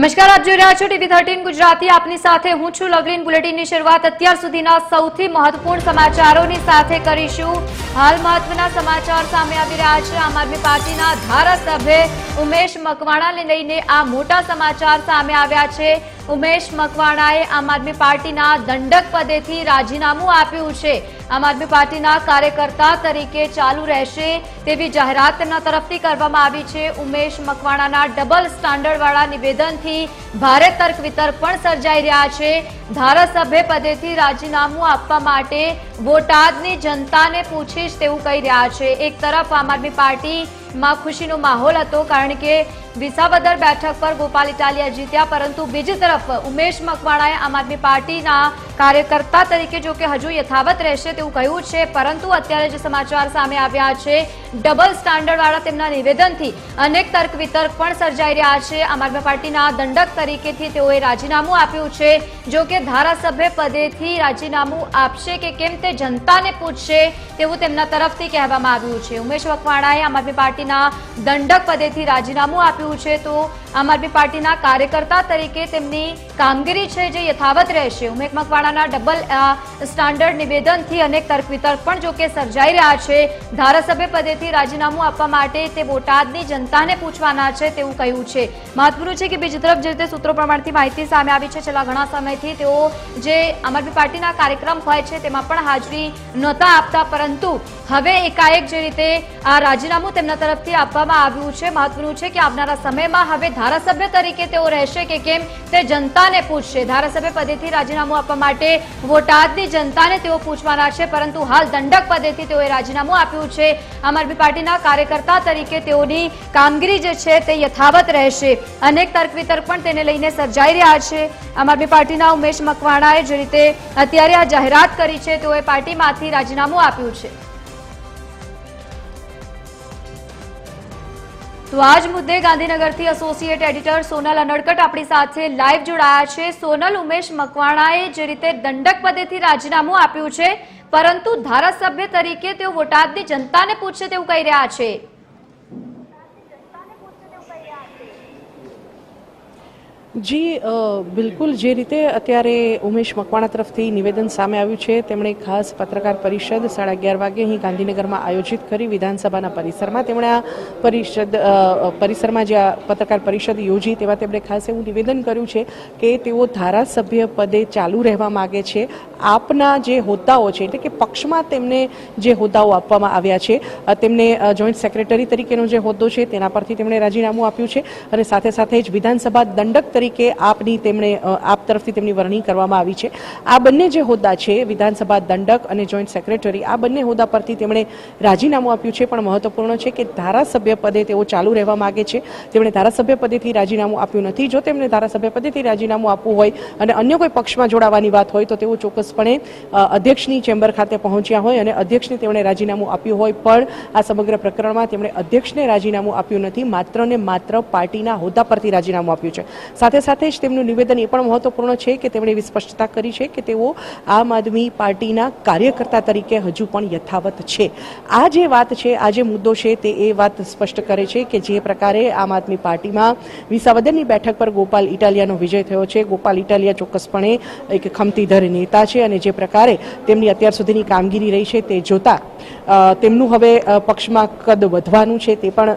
નમસ્કાર, આપ જોઈ રહ્યા છો ટીવી 13 ગુજરાતી। આપની સાથે હું છું લવલીન। બુલેટિનની શરૂઆત અત્યાર સુધીના સૌથી મહત્વપૂર્ણ સમાચારોની સાથે કરીશું। હાલ મહત્વના સમાચાર સામે આવી રહ્યા છે। આમ આદમી પાર્ટીના ધારાસભ્ય ઉમેશ મકવાણાને લઈને આ મોટા સમાચાર સામે આવ્યા છે। ઉમેશ મકવાણાએ આમ આદમી પાર્ટીના દંડક પદેથી રાજીનામું આપ્યું છે। આમ આદમી પાર્ટીના કાર્યકર્તા તરીકે ચાલુ રહેશે તેવી જાહેરાત તેમના તરફથી કરવામાં આવી છે। ઉમેશ મકવાણાના ડબલ સ્ટાન્ડર્ડવાળા નિવેદનથી ભારે તર્ક વિતર્ક પણ સર્જાઈ રહ્યા છે। ધારાસભ્ય પદેથી રાજીનામું આપવા માટે બોટાદની જનતાને પૂછીશ તેવું કહી રહ્યા છે। એક તરફ આમ આદમી પાર્ટીમાં ખુશીનો માહોલ હતો, કારણ કે વિસાવદર બેઠક પર ગોપાલ ઇટાલિયા જીત્યા, પરંતુ બીજી તરફ ઉમેશ મકવાણાએ આમ આદમી પાર્ટીના કાર્યકર્તા તરીકે જો કે હજુ યથાવત રહેશે તેવું કહ્યું છે। પરંતુ અત્યારે જે સમાચાર સામે આવ્યા છે, ડબલ સ્ટાન્ડર્ડવાળા તેમના નિવેદનથી અનેક તર્ક વિતર્ક પણ સર્જાઈ રહ્યા છે। આમ આદમી પાર્ટીના દંડક તરીકેથી તેઓએ રાજીનામું આપ્યું છે। જો કે ધારાસભ્ય પદેથી રાજીનામું આપશે કે કેમ તે જનતાને પૂછશે તેવું તેમના તરફથી કહેવામાં આવ્યું છે। ઉમેશ મકવાણાએ આમ આદમી પાર્ટીના દંડક પદેથી રાજીનામું આપ્યું છે, તો આમ આદમી પાર્ટીના કાર્યકર્તા તરીકે તેમની કામગીરી છે જે યથાવત રહેશે। ઉમેશ મકવાણાના ડબલ સ્ટાન્ડર્ડ નિવેદનથી અનેક તર્ક વિતર્ક પણ જો કે સર્જાઈ રહ્યા છે। ધારાસભ્ય પદેથી રાજીનામું આપવા માટે તે બોટાદની જનતાને પૂછવાના છે તેવું કહ્યું છે। મહત્વનું છે કે બીજી તરફ જે રીતે સૂત્રો પ્રમાણથી માહિતી સામે આવી છે, છેલ્લા ઘણા સમયથી તેઓ જે આમ આદમી પાર્ટીના કાર્યક્રમ હોય છે તેમાં પણ હાજરી નહોતા આપતા, પરંતુ હવે એકાએક જે રીતે આ રાજીનામું તેમના તરફથી આપવામાં આવ્યું છે, મહત્વનું છે કે આવનારા સમયમાં હવે ધારાસભ્ય તરીકે તેઓ રહેશે કે કેમ તે જનતાને પૂછશે। ધારાસભ્ય પદેથી રાજીનામું આપવા માટે બોટાદની જનતાને તેઓ પૂછવાના છે, પરંતુ હાલ દંડક પદેથી તેઓએ રાજીનામું આપ્યું છે। આમ આદમી પાર્ટીના કાર્યકર્તા તરીકે તેઓની કામગીરી જે છે તે યથાવત રહેશે। અનેક તર્ક વિતર્ક પણ તેને લઈને સર્જાઈ રહ્યા છે। આમ આદમી પાર્ટીના ઉમેશ મકવાણાએ જે રીતે અત્યારે આ જાહેરાત કરી છે, તેઓએ પાર્ટીમાંથી રાજીનામું આપ્યું છે। તો આજ મુદ્દે ગાંધીનગરથી એસોસિએટ એડિટર સોનલ અનડકટ આપણી સાથે લાઈવ જોડાયા છે। સોનલ, ઉમેશ મકવાણાએ જે રીતે દંડક પદેથી રાજીનામું આપ્યું છે, પરંતુ ધારાસભ્ય તરીકે તેઓ બોટાદની જનતાને પૂછશે તેવું કહી રહ્યા છે। જી બિલકુલ, જે રીતે અત્યારે ઉમેશ મકવાણા તરફથી નિવેદન સામે આવ્યું છે, તેમણે ખાસ પત્રકાર પરિષદ 11:30 વાગે અહીં ગાંધીનગરમાં આયોજિત કરી વિધાનસભાના પરિસરમાં। તેમણે આ પરિસરમાં જે પત્રકાર પરિષદ યોજી તેમાં તેમણે ખાસ એવું નિવેદન કર્યું છે કે તેઓ ધારાસભ્ય પદે ચાલુ રહેવા માગે છે। આપના જે હોદ્દાઓ છે, એટલે કે પક્ષમાં તેમને જે હોદ્દાઓ આપવામાં આવ્યા છે, તેમને જોઈન્ટ સેક્રેટરી તરીકેનો જે હોદ્દો છે તેના પરથી તેમણે રાજીનામું આપ્યું છે, અને સાથે સાથે જ વિધાનસભા દંડક તરીકે આપની તેમણે આપ તરફથી તેમની વરણી કરવામાં આવી છે। આ બંને જે હોદ્દા છે, વિધાનસભા દંડક અને જોઈન્ટ સેક્રેટરી, આ બંને હોદ્દા પરથી તેમણે રાજીનામું આપ્યું છે। પણ મહત્વપૂર્ણ છે કે ધારાસભ્ય પદે તેઓ ચાલુ રહેવા માંગે છે। તેમણે ધારાસભ્ય પદેથી રાજીનામું આપ્યું નથી। જો તેમને ધારાસભ્ય પદેથી રાજીનામું આપવું હોય અને અન્ય કોઈ પક્ષમાં જોડાવાની વાત હોય તો તેઓ ચોક્કસપણે અધ્યક્ષની ચેમ્બર ખાતે પહોંચ્યા હોય અને અધ્યક્ષને તેમણે રાજીનામું આપ્યું હોય, પણ આ સમગ્ર પ્રકરણમાં તેમણે અધ્યક્ષને રાજીનામું આપ્યું નથી, માત્ર ને માત્ર પાર્ટીના હોદ્દા પરથી રાજીનામું આપ્યું છે। સાથે સાથે જ તેમનું નિવેદન એ પણ મહત્વપૂર્ણ છે કે તેમણે એવી સ્પષ્ટતા કરી છે કે તેઓ આમ આદમી પાર્ટીના કાર્યકર્તા તરીકે હજુ પણ યથાવત છે। આ જે વાત છે, આ જે મુદ્દો છે, તે એ વાત સ્પષ્ટ કરે છે કે જે પ્રકારે આમ આદમી પાર્ટીમાં વિસાવદરની બેઠક પર ગોપાલ ઇટાલિયાનો વિજય થયો છે, ગોપાલ ઇટાલિયા ચોક્કસપણે એક ખમતીધર નેતા છે, અને જે પ્રકારે તેમની અત્યાર સુધીની કામગીરી રહી છે તે જોતા તેમનું હવે પક્ષમાં કદ વધવાનું છે તે પણ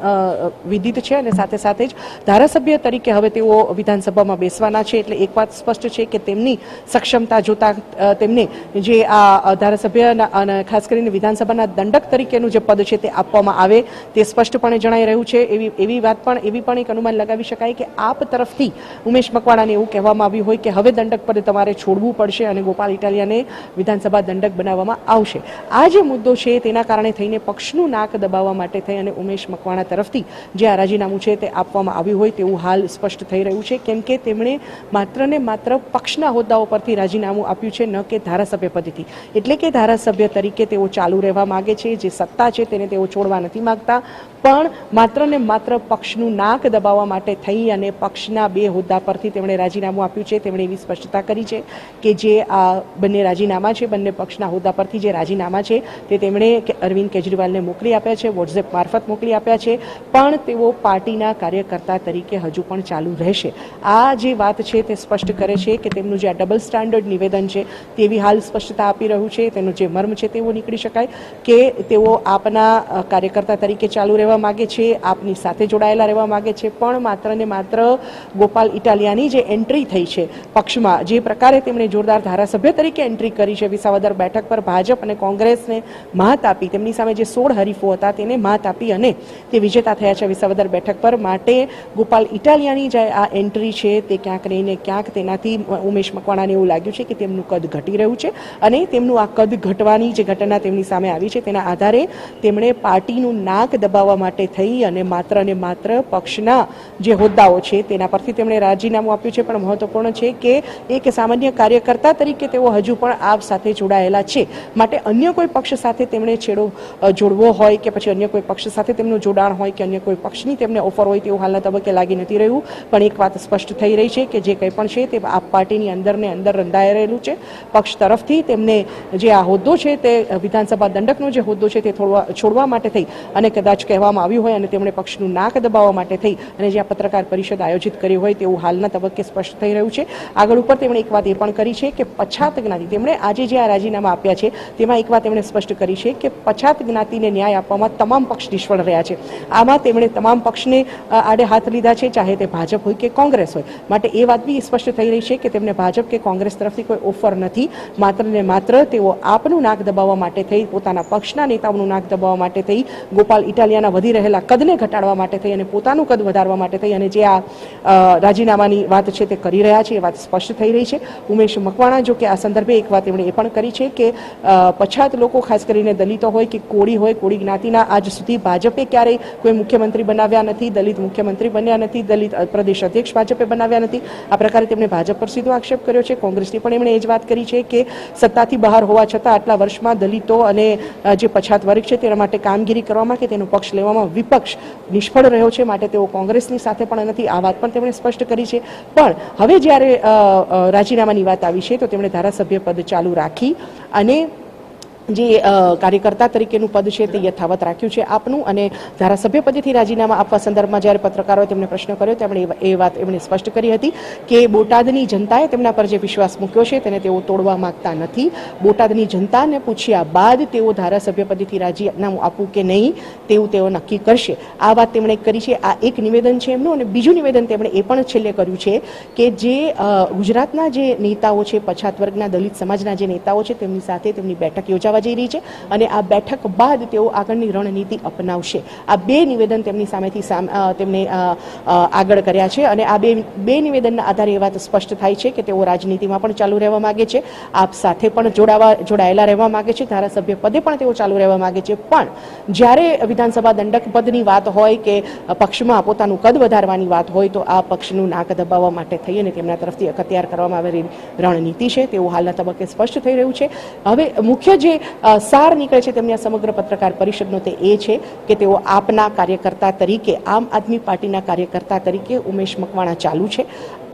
વિદિત છે। અને સાથે સાથે જ ધારાસભ્ય તરીકે હવે તેઓ વિધાનસભામાં બેસવાના છે, એટલે એક વાત સ્પષ્ટ છે કે તેમની સક્ષમતા જોતા તેમને જે આ ધારાસભ્ય અને ખાસ કરીને વિધાનસભાના દંડક તરીકેનું જે પદ છે તે આપવામાં આવે તે સ્પષ્ટપણે જણાઈ રહ્યું છે। એવી પણ એક અનુમાન લગાવી શકાય કે આપ તરફથી ઉમેશ મકવાણાને એવું કહેવામાં આવ્યું હોય કે હવે દંડક પદ તમારે છોડવું પડશે અને ગોપાલ ઇટાલિયાને વિધાનસભા દંડક બનાવવામાં આવશે। આ જે મુદ્દો છે તેના કારણે થઈને પક્ષનું નાક દબાવવા માટે થઈ અને ઉમેશ મકવાણા તરફથી જે આ રાજીનામું છે તે આપવામાં આવ્યું હોય તેવું હાલ સ્પષ્ટ થઈ રહ્યું છે, કેમ કે તેમણે માત્ર ને માત્ર પક્ષના હોદ્દાઓ પરથી રાજીનામું આપ્યું છે, ન કે ધારાસભ્ય પદેથી। એટલે કે ધારાસભ્ય તરીકે તેઓ ચાલુ રહેવા માગે છે, જે સત્તા છે તેને તેઓ છોડવા નથી માંગતા, પણ માત્ર ને માત્ર પક્ષનું નાક દબાવવા માટે થઈ અને પક્ષના 2 હોદ્દા પરથી તેમણે રાજીનામું આપ્યું છે। તેમણે એવી સ્પષ્ટતા કરી છે કે જે આ બંને રાજીનામા છે, બંને પક્ષના હોદ્દા પરથી જે રાજીનામા છે તે તેમણે તેમણે અરવિંદ કેજરીવાલને મોકલી આપ્યા છે, વોટ્સએપ મારફત મોકલી આપ્યા છે, પણ તેઓ પાર્ટીના કાર્યકર્તા તરીકે હજુ પણ ચાલુ રહેશે. આ જે વાત છે તે સ્પષ્ટ કરે છે કે તેમનું જે આ ડબલ સ્ટાન્ડર્ડ નિવેદન છે તેવી હાલ સ્પષ્ટતા આપી રહ્યું છે. તેનો જે મર્મ છે તેવો નીકળી શકાય કે તેઓ આપના કાર્યકર્તા તરીકે ચાલુ રહેવા માગે છે, આપની સાથે જોડાયેલા રહેવા માગે છે, પણ માત્ર ને માત્ર ગોપાલ ઇટાલિયાની જે એન્ટ્રી થઈ છે પક્ષમાં, જે પ્રકારે તેમણે જોરદાર ધારાસભ્ય તરીકે એન્ટ્રી કરી છે વિસાવદર બેઠક પર, ભાજપ અને કોંગ્રેસને માત આપી, તેમની સામે જે 16 હરીફો હતા તેને માત આપી અને તે વિજેતા થયા છે વિસાવદર બેઠક પર. માટે ગોપાલ ઇટાલિયાની જે આ એન્ટ્રી છે તે ક્યાંક ને ક્યાંક તેનાથી ઉમેશ મકવાણાને એવું લાગ્યું છે કે તેમનું કદ ઘટી રહ્યું છે અને તેમનું આ કદ ઘટવાની જે ઘટના તેમની સામે આવી છે તેના આધારે તેમણે પાર્ટીનું નાક દબાવવા માટે થઈ અને માત્ર ને માત્ર પક્ષના જે હોદ્દાઓ છે તેના પરથી તેમણે રાજીનામું આપ્યું છે. પણ મહત્વપૂર્ણ છે કે એક સામાન્ય કાર્યકર્તા તરીકે તેઓ હજુ પણ આપ સાથે જોડાયેલા છે. માટે અન્ય કોઈ પક્ષ સાથે તેમણે છેડો જોડવો હોય કે પછી અન્ય કોઈ પક્ષ સાથે તેમનું જોડાણ હોય કે અન્ય કોઈ પક્ષની તેમને ઓફર હોય તેવું હાલના તબક્કે લાગી નથી રહ્યું. પણ એક વાત સ્પષ્ટ થઈ રહી છે કે જે કંઈ પણ છે તે આપ પાર્ટીની અંદર ને અંદર રંધાઈ રહેલું છે. પક્ષ તરફથી તેમને જે આ હોદ્દો છે તે વિધાનસભા દંડકનો જે હોદ્દો છે તે છોડવા માટે થઈ અને કદાચ કહેવામાં આવ્યું હોય અને તેમણે પક્ષનું નાક દબાવવા માટે થઈ અને જે આ પત્રકાર પરિષદ આયોજિત કરી હોય તેવું હાલના તબક્કે સ્પષ્ટ થઈ રહ્યું છે. આગળ ઉપર તેમણે એક વાત એ પણ કરી છે કે પછાત જ્ઞાતિ, તેમણે આજે જે આ રાજીનામા આપ્યા છે તેમાં એક વાત તેમણે સ્પષ્ટ કરી છે કે પછાત જ્ઞાતિને ન્યાય આપવામાં તમામ પક્ષ નિષ્ફળ રહ્યા છે. આમાં તેમણે તમામ પક્ષને આડે હાથ લીધા છે, ચાહે તે ભાજપ હોય કે કોંગ્રેસ હોય. માટે એ વાત બી સ્પષ્ટ થઈ રહી છે કે તેમને ભાજપ કે કોંગ્રેસ તરફથી કોઈ ઓફર નથી. માત્ર ને માત્ર તેઓ આપનું નાક દબાવવા માટે થઈ, પોતાના પક્ષના નેતાઓનું નાક દબાવવા માટે થઈ, ગોપાલ ઇટાલિયાના વધી રહેલા કદને ઘટાડવા માટે થઈ અને પોતાનું કદ વધારવા માટે થઈ અને જે આ રાજીનામાની વાત છે તે કરી રહ્યા છે એ વાત સ્પષ્ટ થઈ રહી છે. ઉમેશ મકવાણા જો કે આ સંદર્ભે એક વાત એમણે એ પણ કરી છે કે પછાત લોકો, ખાસ કરીને દલિતો હોય કે કોળી હોય, કોળી જ્ઞાતિના આજ સુધી ભાજપે ક્યારેય કોઈ મુખ્યમંત્રી બનાવ્યા નથી, દલિત મુખ્યમંત્રી બન્યા નથી, દલિત પ્રદેશ અધ્યક્ષ ભાજપે બનાવ્યા નથી. આ પ્રકારે તેમણે ભાજપ પર સીધો આક્ષેપ કર્યો છે. કોંગ્રેસની પણ એમણે એ જ વાત કરી છે કે સત્તાથી બહાર હોવા છતાં આટલા વર્ષમાં દલિતો અને જે પછાત વર્ગ છે તેના માટે કામગીરી કરવામાં કે તેનો પક્ષ લેવામાં વિપક્ષ નિષ્ફળ રહ્યો છે. માટે તેઓ કોંગ્રેસની સાથે પણ નથી. આ વાત પણ તેમણે સ્પષ્ટ કરી છે. પણ હવે જ્યારે રાજીનામાની વાત આવી છે તો તેમણે ધારાસભ્ય પદ ચાલુ રાખી અને જે કાર્યકર્તા તરીકેનું પદ છે તે યથાવત રાખ્યું છે આપનું. અને ધારાસભ્ય પદેથી રાજીનામા આપવા સંદર્ભમાં જ્યારે પત્રકારોએ તેમને પ્રશ્ન કર્યો તેમણે એ વાત એમણે સ્પષ્ટ કરી હતી કે બોટાદની જનતાએ તેમના પર જે વિશ્વાસ મૂક્યો છે તેને તેઓ તોડવા માંગતા નથી. બોટાદની જનતાને પૂછ્યા બાદ તેઓ ધારાસભ્ય પદેથી રાજીનામું આપવું કે નહીં તેવું તેઓ નક્કી કરશે. આ વાત તેમણે કરી છે. આ એક નિવેદન છે એમનું. અને બીજું નિવેદન તેમણે એ પણ છેલ્લે કર્યું છે કે જે ગુજરાતના જે નેતાઓ છે, પછાત વર્ગના દલિત સમાજના જે નેતાઓ છે તેમની સાથે તેમની બેઠક યોજાવા જઈ રહી છે અને આ બેઠક બાદ તેઓ આગળની રણનીતિ અપનાવશે. આ બે નિવેદન તેમની સામેથી તેમને આગળ કર્યા છે અને આ બે નિવેદનના આધારે એ વાત સ્પષ્ટ થાય છે કે તેઓ રાજનીતિમાં પણ ચાલુ રહેવા માંગે છે, આપ સાથે પણ જોડાયેલા રહેવા માંગે છે, ધારાસભ્ય પદે પણ તેઓ ચાલુ રહેવા માંગે છે. પણ જ્યારે વિધાનસભા દંડક પદની વાત હોય કે પક્ષમાં પોતાનું કદ વધારવાની વાત હોય તો આ પક્ષનું નાક દબાવવા માટે થઈ અને તેમના તરફથી અખત્યાર કરવામાં આવેલી રણનીતિ છે તેવું હાલના તબક્કે સ્પષ્ટ થઈ રહ્યું છે. હવે મુખ્ય જે સાર નીકળે છે તેમની આ સમગ્ર પત્રકાર પરિષદનો તે એ છે કે તેઓ આપના કાર્યકર્તા તરીકે, આમ આદમી પાર્ટીના કાર્યકર્તા તરીકે ઉમેશ મકવાણા ચાલુ છે.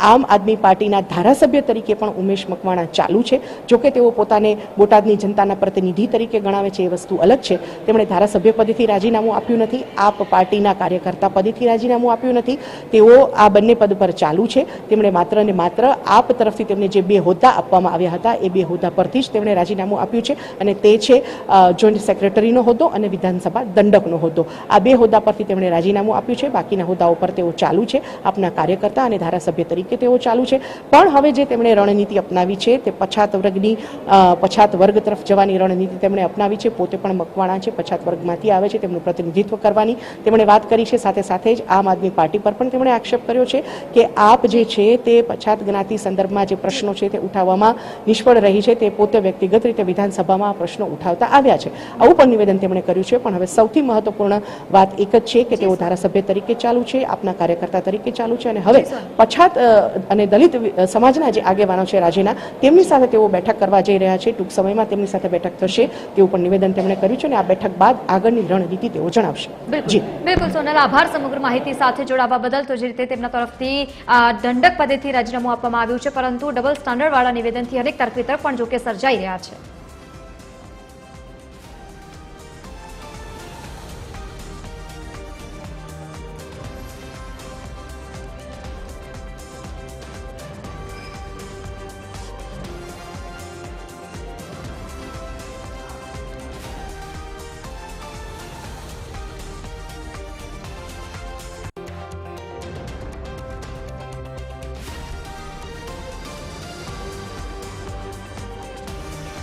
આમ આદમી પાર્ટીના ધારાસભ્ય તરીકે પણ ઉમેશ મકવાણા ચાલુ છે. જોકે તેઓ પોતાને બોટાદની જનતાના પ્રતિનિધિ તરીકે ગણાવે છે એ વસ્તુ અલગ છે. તેમણે ધારાસભ્ય પદેથી રાજીનામું આપ્યું નથી, આપ પાર્ટીના કાર્યકર્તા પદેથી રાજીનામું આપ્યું નથી. તેઓ આ બંને પદ પર ચાલુ છે. તેમણે માત્ર ને માત્ર આપ તરફથી તેમને જે બે હોદ્દા આપવામાં આવ્યા હતા એ બે હોદ્દા પરથી જ તેમણે રાજીનામું આપ્યું છે અને તે છે જોઈન્ટ સેક્રેટરીનો હોદ્દો અને વિધાનસભા દંડકનો હોદ્દો. આ બે હોદ્દા પરથી તેમણે રાજીનામું આપ્યું છે. બાકીના હોદ્દાઓ પર તેઓ ચાલુ છે. આપના કાર્યકર્તા અને ધારાસભ્ય તરીકે તેઓ ચાલુ છે. પણ હવે જે તેમણે રણનીતિ અપનાવી છે તે પછાત વર્ગ તરફ જવાની રણનીતિ તેમણે અપનાવી છે. પોતે પણ મકવાણા છે, પછાત વર્ગમાંથી આવે છે, તેમનું પ્રતિનિધિત્વ કરવાની તેમણે વાત કરી છે. સાથે સાથે જ આમ આદમી પાર્ટી પર પણ તેમણે આક્ષેપ કર્યો છે કે આપ જે છે તે પછાત જ્ઞાતિ સંદર્ભમાં જે પ્રશ્નો છે તે ઉઠાવવામાં નિષ્ફળ રહી છે. તે પોતે વ્યક્તિગત રીતે વિધાનસભામાં પ્રશ્નો ઉઠાવતા આવ્યા છે. આવું પણ નિવેદન તેમણે કર્યું છે. પણ હવે સૌથી મહત્વપૂર્ણ વાત એક જ છે કે તેઓ ધારાસભ્ય તરીકે ચાલુ છે, આપના કાર્યકર્તા તરીકે ચાલુ છે અને હવે પછાત અને દલિત સમાજના જે આગેવાનો છે રાજ્યના તેમની સાથે તેઓ બેઠક કરવા જઈ રહ્યા છે. ટૂંક સમયમાં તેમની સાથે બેઠક થશે તેવું પણ નિવેદન તેમણે કર્યું છે અને આ બેઠક બાદ આગળની રણનીતિ તેઓ જણાવશે. બિલકુલ સોનલ, આભાર સમગ્ર માહિતી સાથે જોડાવા બદલ. તો જે રીતે તેમના તરફથી દંડક પદેથી રાજીનામું આપવામાં આવ્યું છે પરંતુ ડબલ સ્ટાન્ડર્ડ વાળા નિવેદનથી અનેક તર્ક વિતર્ક પણ જોકે સર્જાઈ રહ્યા છે.